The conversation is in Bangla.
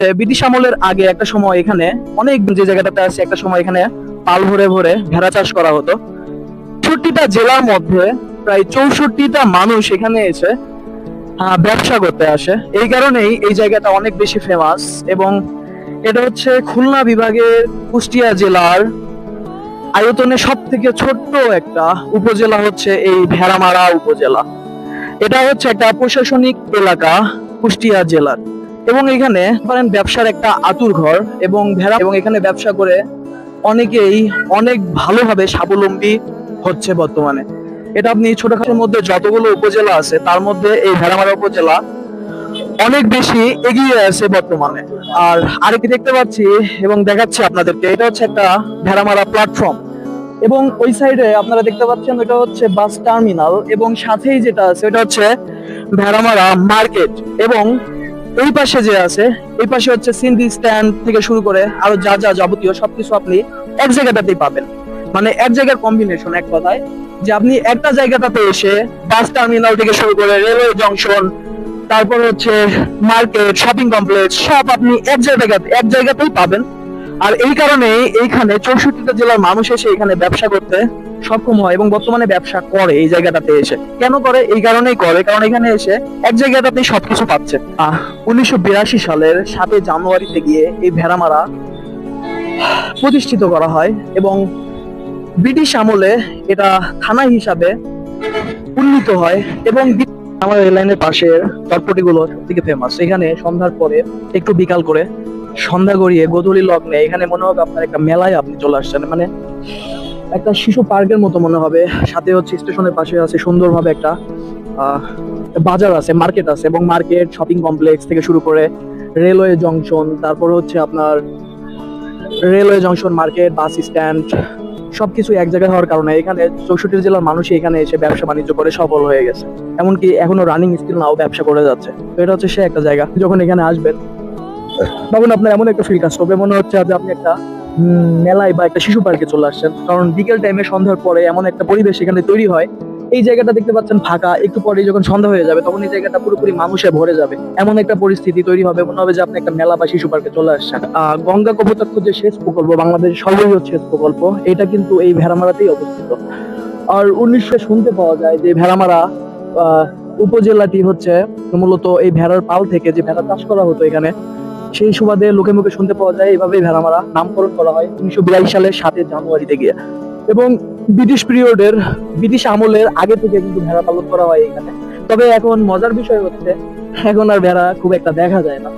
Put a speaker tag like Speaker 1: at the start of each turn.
Speaker 1: ব্রিটিশ আমলের আগে একটা সময় এখানে অনেক যে জায়গাটাতে আছে একটা সময় এখানে পাল ভরে ভরে ভেড়া চাষ করা হতো। ৬৪টা জেলার মধ্যে প্রায় ৬৪টা মানুষ এখানে এসে ব্যবসা করতে আসে। এই কারণেই এই জায়গাটা অনেক বেশি ফেমাস। এবং এটা হচ্ছে খুলনা বিভাগের কুষ্টিয়া জেলার আয়তনে সব থেকে ছোট্ট একটা উপজেলা হচ্ছে এই ভেড়ামারা উপজেলা। এটা হচ্ছে একটা প্রশাসনিক এলাকা কুষ্টিয়া জেলার। এবং এখানে ধরেন ব্যবসার একটা আতুর ঘর এবং ভেড়া এবং এখানে ব্যবসা করে অনেকেই অনেক ভালোভাবে স্বাবলম্বী হচ্ছে বর্তমানে। এটা আপনি ছোটখাটোর মধ্যে যতগুলো উপজেলা আছে তার মধ্যে এই ভেড়ামারা উপজেলা অনেক বেশি এগিয়ে আছে বর্তমানে। আর আরেকটি দেখতে পাচ্ছি এবং দেখাচ্ছি আপনাদেরকে, এটা হচ্ছে একটা ভেড়ামারা প্ল্যাটফর্ম। এবং ওই সাইডে আপনারা দেখতে পাচ্ছেন ওটা হচ্ছে বাস টার্মিনাল এবং সাথেই যেটা আছে ওটা হচ্ছে ভেড়ামারা মার্কেট। এবং এই পাশে যে আছে এই পাশে হচ্ছে সিএনজি স্ট্যান্ড থেকে শুরু করে আরো যা যা যাবতীয় সবকিছু আপনি এক জায়গাটাতেই পাবেন। মানে এক জায়গার কম্বিনেশন, এক কথায় যে আপনি একটা জায়গাটাতে এসে বাস টার্মিনাল থেকে শুরু করে রেলওয়ে জংশন, তারপর হচ্ছে মার্কেট, শপিং কমপ্লেক্স সব আপনি এক জায়গাতেই পাবেন। আর এই কারণে এইখানে ৬৪টা জেলার মানুষ এসে এখানে ব্যবসা করতে সক্ষম হয় এবং বর্তমানে ব্যবসা করে এই জায়গাটাতে এসে। কেন করে? এই কারণেই করে কারণ এখানে এসে এক জায়গাটাতেই সবকিছু পাচ্ছে। ১৯৮২ সালের ৭ জানুয়ারিতে গিয়ে এই ভেড়ামারা প্রতিষ্ঠিত করা হয় এবং ব্রিটিশ আমলে এটা থানা হিসাবে উন্নীত হয়। এবং আমার রেল লাইনের পাশের চটপটি গুলো সব থেকে ফেমাস। এখানে সন্ধ্যার পরে একটু বিকাল করে সন্ধ্যা গড়িয়ে গোধূলি লগ্নে এখানে মনে হবে আপনার একটা মেলায় আপনি চলে আসছেন। মানে একটা শিশু পার্কের মতো মনে হবে। সাথে হচ্ছে স্টেশনের পাশে আছে সুন্দরভাবে একটা বাজার আছে, মার্কেট আছে এবং মার্কেট, শপিং কমপ্লেক্স থেকে শুরু করে রেলওয়ে জংশন, তারপর হচ্ছে আপনার railway junction, market, bus stand সবকিছু এক জায়গায় হওয়ার কারণে এখানে ৬৪ জেলার মানুষই এখানে এসে ব্যবসা বাণিজ্য করে সফল হয়ে গেছে। এমনকি এখনো রানিং স্টিল নাও ব্যবসা করে যাচ্ছে। তো এটা হচ্ছে সে একটা জায়গা, যখন এখানে আসবেন তখন আপনার এমন একটা ফিল কাজ করবে, মনে হচ্ছে যে আপনি একটা মেলায় বা একটা শিশু পার্কে চলে আসছেন। কারণ বিকেল টাইমে সন্ধ্যার পরে এমন একটা পরিবেশ এখানে তৈরি হয়। এই জায়গাটা দেখতে পাচ্ছেন ফাঁকা, একটু পরে যখন সন্ধ্যা হয়ে যাবে তখন এই জায়গাটা পুরোপুরি মানুষে ভরে যাবে। এমন একটা পরিস্থিতি তৈরি হবে, মনে হবে যে আপনি একটা মেলা বা শিশু পার্কে চলে আসছেন। গঙ্গা কপোতাক্ষ যে সেচ প্রকল্প, বাংলাদেশের সর্ববৃহৎ সেচ প্রকল্প, এটা কিন্তু এই ভেড়ামারাতেই অবস্থিত। আর ১৯০০ শুনতে পাওয়া যায় যে ভেড়ামারা উপজেলাটি হচ্ছে মূলত এই ভেড়ার পাল থেকে যে ভেড়া চাষ করা হতো এখানে, সেই সুবাদে লোকে মুখে শুনতে পাওয়া যায় এইভাবেই ভেড়ামারা নামকরণ করা হয় ১৯৮২ সালের ৭ জানুয়ারিতে গিয়ে। এবং ব্রিটিশ আমলের আগে থেকে কিন্তু ভেড়া পালন করা হয় এখানে। তবে এখন মজার বিষয় হচ্ছে এখন আর ভেড়া খুব একটা দেখা যায় না।